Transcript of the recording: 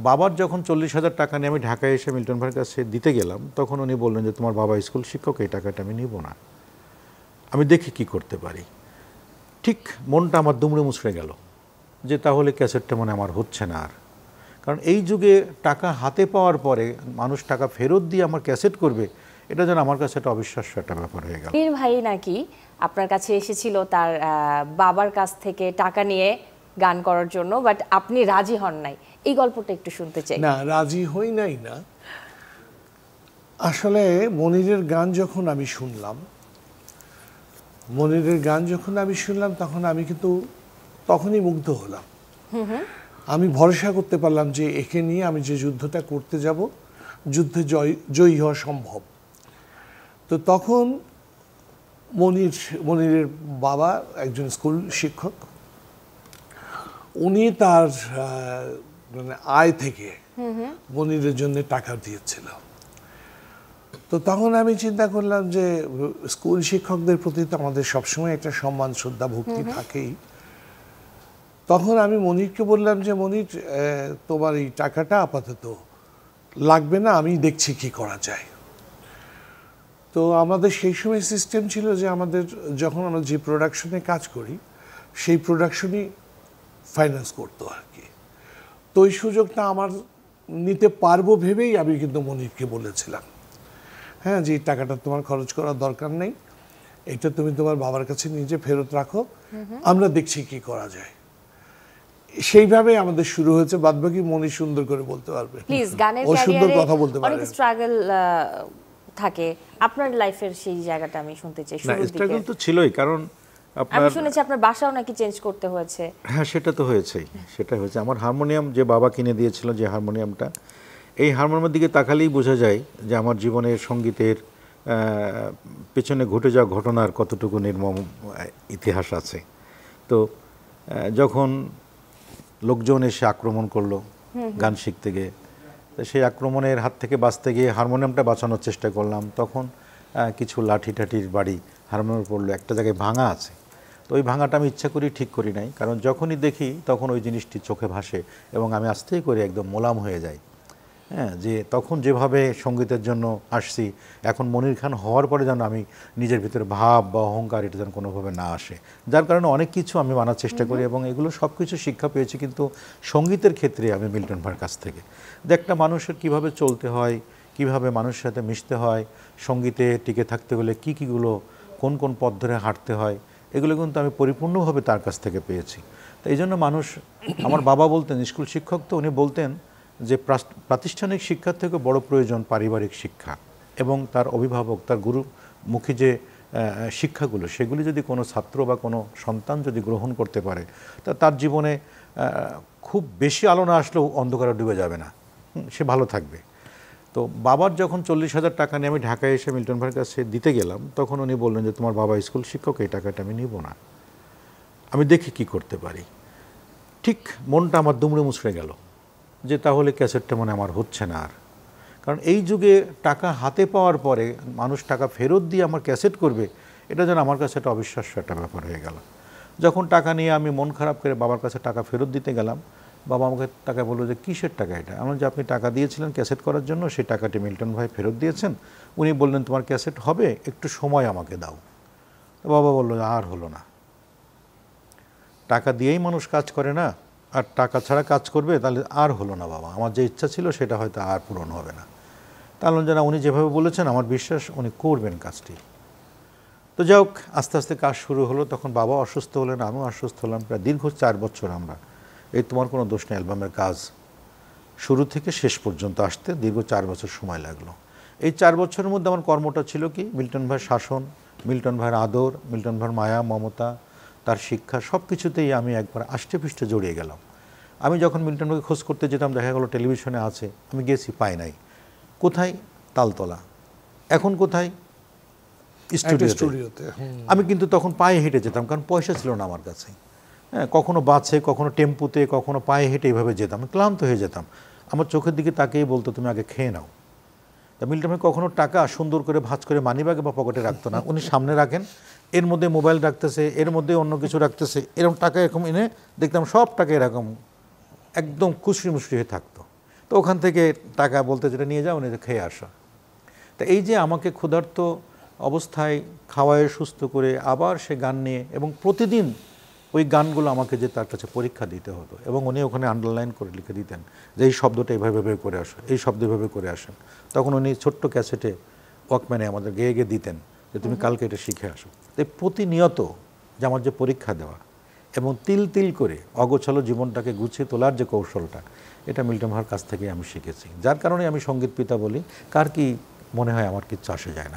বাবার যখন 40,000 টাকা নিয়ে আমি ঢাকায় এসে মিল্টন ভাইয়ের কাছে দিতে গেলাম, তখন উনি বললেন যে তোমার বাবা স্কুল শিক্ষক, এই টাকাটা আমি নিব না, আমি দেখি কি করতে পারি। ঠিক মনটা আমার দুমড়ে মুচড়ে গেল যে তাহলে ক্যাসেটটা মানে আমার হচ্ছে না আর। কারণ এই যুগে টাকা হাতে পাওয়ার পরে মানুষ টাকা ফেরত দিয়ে আমার ক্যাসেট করবে, এটা যেন আমার কাছে একটা অবিশ্বাস্য একটা ব্যাপার হয়ে গেল। মনির ভাই নাকি আপনার কাছে এসেছিল তার বাবার কাছ থেকে টাকা নিয়ে গান করার জন্য, বাট আপনি রাজি হন নাই। এই গল্পটা একটু শুনতে চাই। না, রাজি হই নাই না। আসলে মনিরের গান যখন আমি শুনলাম, তখন আমি কিন্তু তখনই মুগ্ধ হলাম। আমি ভরসা করতে পারলাম যে একে নিয়ে আমি যে যুদ্ধটা করতে যাব, যুদ্ধে জয়ী হওয়া সম্ভব। তো তখন মনিরের বাবা একজন স্কুল শিক্ষক, উনি তার মানে আয় থেকে মনিরের জন্য টাকা দিয়েছিল। তো তখন আমি চিন্তা করলাম যে স্কুল শিক্ষকদের প্রতি তো আমাদের সবসময় একটা সম্মান, শ্রদ্ধা, ভক্তি থাকেই। তখন আমি মনিরকে বললাম যে মনির, তোমার এই টাকাটা আপাতত লাগবে না, আমি দেখছি কি করা যায়। তো আমাদের সেই সময় সিস্টেম ছিল যে আমাদের যখন আমরা যে প্রোডাকশনে কাজ করি সেই প্রোডাকশনই ফাইন্যান্স করতো আর কি। তো ওই সুযোগটা আমার নিতে পারবো ভেবেই আমি কিন্তু মনিরকে বলেছিলাম, হ্যাঁ, যে এই টাকাটা তোমার খরচ করার দরকার নেই, এটা তুমি তোমার বাবার কাছে নিজে ফেরত রাখো, আমরা দেখছি কি করা যায়। সেইভাবে আমাদের শুরু হয়েছে। বাদবাকি মনি সুন্দর করে বলতে পারবে, প্লিজ। গানের ক্যারিয়ারে অনেক স্ট্রাগল থাকে, আপনার লাইফের সেই জায়গাটা আমি শুনতে চাই। শুরুর দিকে স্ট্রাগল তো ছিলই, কারণ আমি শুনেছি আপনার বাসাও নাকি চেঞ্জ করতে হয়েছে। হ্যাঁ, সেটা তো হয়েছেই, সেটা হয়েছে। আমার হারমোনিয়াম যে বাবা কিনে দিয়েছিল, যে হারমোনিয়ামটা, এই হারমোনিয়ামের দিকে তাকালেই বোঝা যায় যে আমার জীবনের সঙ্গীতের পেছনে ঘটে যাওয়া ঘটনার কতটুকু নির্মম ইতিহাস আছে। তো যখন লোকজন এসে আক্রমণ করলো গান শিখতে গিয়ে, তো সেই আক্রমণের হাত থেকে বাঁচতে গিয়ে হারমোনিয়ামটা বাঁচানোর চেষ্টা করলাম। তখন কিছু লাঠি টাঠির বাড়ি হারমোনিয়াম পড়লো, একটা জায়গায় ভাঙা আছে। তো ওই ভাঙাটা আমি ইচ্ছা করি ঠিক করি নাই, কারণ যখনই দেখি তখন ওই জিনিসটি চোখে ভাসে এবং আমি আস্তেই করে একদম মোলাম হয়ে যাই। হ্যাঁ, যে তখন যেভাবে সঙ্গীতের জন্য আসছি, এখন মনির খান হওয়ার পরে যেন আমি নিজের ভিতরে ভাব বা অহংকার এটা যেন কোনোভাবে না আসে, যার কারণে অনেক কিছু আমি মানার চেষ্টা করি এবং এগুলো সব কিছু শিক্ষা পেয়েছি কিন্তু সঙ্গীতের ক্ষেত্রে আমি মিল্টন ভাইয়ের কাছ থেকে। যে একটা মানুষের কীভাবে চলতে হয়, কিভাবে মানুষের সাথে মিশতে হয়, সঙ্গীতে টিকে থাকতে হলে কীগুলো, কোন কোন পথ ধরে হাঁটতে হয়, এগুলো কিন্তু আমি পরিপূর্ণভাবে তার কাছ থেকে পেয়েছি। তো এই জন্য মানুষ, আমার বাবা বলতেন, স্কুল শিক্ষক, তো উনি বলতেন যে প্রাতিষ্ঠানিক শিক্ষার থেকে বড় প্রয়োজন পারিবারিক শিক্ষা, এবং তার অভিভাবক, তার গুরুমুখী যে শিক্ষাগুলো, সেগুলি যদি কোনো ছাত্র বা কোনো সন্তান যদি গ্রহণ করতে পারে, তা তার জীবনে খুব বেশি আলো না আসলেও অন্ধকারে ডুবে যাবে না, সে ভালো থাকবে। তো বাবার যখন 40,000 টাকা নিয়ে আমি ঢাকায় এসে মিল্টন ভাইয়ের কাছে দিতে গেলাম, তখন উনি বললেন যে তোমার বাবা স্কুল শিক্ষক, এই টাকাটা আমি নিব না, আমি দেখি কি করতে পারি। ঠিক মনটা আমার দুমড়ে মুচড়ে গেল যে তাহলে ক্যাসেটটা মানে আমার হচ্ছে না আর। কারণ এই যুগে টাকা হাতে পাওয়ার পরে মানুষ টাকা ফেরত দিয়ে আমার ক্যাসেট করবে, এটা যেন আমার কাছে একটা অবিশ্বাস্য একটা ব্যাপার হয়ে গেল। যখন টাকা নিয়ে আমি মন খারাপ করে বাবার কাছে টাকা ফেরত দিতে গেলাম, বাবা আমাকে টাকা বললো যে কিসের টাকা এটা? আমার যে আপনি টাকা দিয়েছিলেন ক্যাসেট করার জন্য, সেই টাকাটি মিল্টন ভাই ফেরত দিয়েছেন, উনি বললেন তোমার ক্যাসেট হবে, একটু সময় আমাকে দাও। বাবা বললো আর হলো না, টাকা দিয়েই মানুষ কাজ করে না, আর টাকা ছাড়া কাজ করবে, তাহলে আর হলো না বাবা, আমার যে ইচ্ছা ছিল সেটা হয়তো আর পূরণ হবে না। তাহলে যেন উনি যেভাবে বলেছেন আমার বিশ্বাস উনি করবেন কাজটি। তো যাই হোক, আস্তে আস্তে কাজ শুরু হলো। তখন বাবা অসুস্থ হলেন, আমিও অসুস্থ হলাম। প্রায় দীর্ঘ 4 বছর আমরা এই তোমার কোনো দোষ নেই অ্যালবামের কাজ শুরু থেকে শেষ পর্যন্ত আসতে দীর্ঘ 4 বছর সময় লাগলো। এই 4 বছরের মধ্যে আমার কর্মটা ছিল কি, মিল্টন ভাইয়ের শাসন, মিল্টন ভাইয়ের আদর, মিল্টন ভাইয়ের মায়া মমতা, তার শিক্ষা, সব কিছুতেই আমি একবার আষ্টে পৃষ্ঠে জড়িয়ে গেলাম। আমি যখন মিল্টন ভাইকে খোঁজ করতে যেতাম, দেখা গেলো টেলিভিশনে আছে, আমি গেছি, পাই নাই। কোথায়? তালতলা। এখন কোথায়? স্টুডিওতে। আমি কিন্তু তখন পায়ে হেঁটে যেতাম, কারণ পয়সা ছিল না আমার কাছে। হ্যাঁ, কখনো বাসে, কখনো টেম্পুতে, কখনো পায়ে হেঁটে এইভাবে যেতাম, ক্লান্ত হয়ে যেতাম। আমার চোখের দিকে তাকিয়ে বলতো তুমি আগে খেয়ে নাও। তা মিল্টন ভাই কখনো টাকা সুন্দর করে ভাঁজ করে মানিব্যাগে বা পকেটে রাখতো না, উনি সামনে রাখেন, এর মধ্যে মোবাইল রাখতেছে, এর মধ্যে অন্য কিছু রাখতেছে, এরকম টাকা এরকম এনে দেখতাম সব টাকা এরকম একদম কুশরি মুশরি হয়ে থাকতো। তো ওখান থেকে টাকা বলতে যেটা নিয়ে যাও উনি খেয়ে আসো। তা এই যে আমাকে ক্ষুধার্ত অবস্থায় খাওয়ায় সুস্থ করে আবার সে গান নিয়ে, এবং প্রতিদিন ওই গানগুলো আমাকে যে তার কাছে পরীক্ষা দিতে হতো, এবং উনি ওখানে আন্ডারলাইন করে লিখে দিতেন যে এই শব্দটা এভাবে এভাবে করে আসো, এই শব্দ এভাবে করে আসেন। তখন উনি ছোট্ট ক্যাসেটে ওয়াকম্যানে আমাদের গেয়ে গিয়ে দিতেন যে তুমি কালকে এটা শিখে আসো। তাই প্রতিনিয়ত যে আমার যে পরীক্ষা দেওয়া এবং তিল তিল করে অগোছালো জীবনটাকে গুছিয়ে তোলার যে কৌশলটা, এটা মিল্টন ভাইয়ের কাছ থেকে আমি শিখেছি। যার কারণে আমি সঙ্গীত পিতা বলি। কার কি মনে হয় আমার কিচ্ছু আসে যায় না।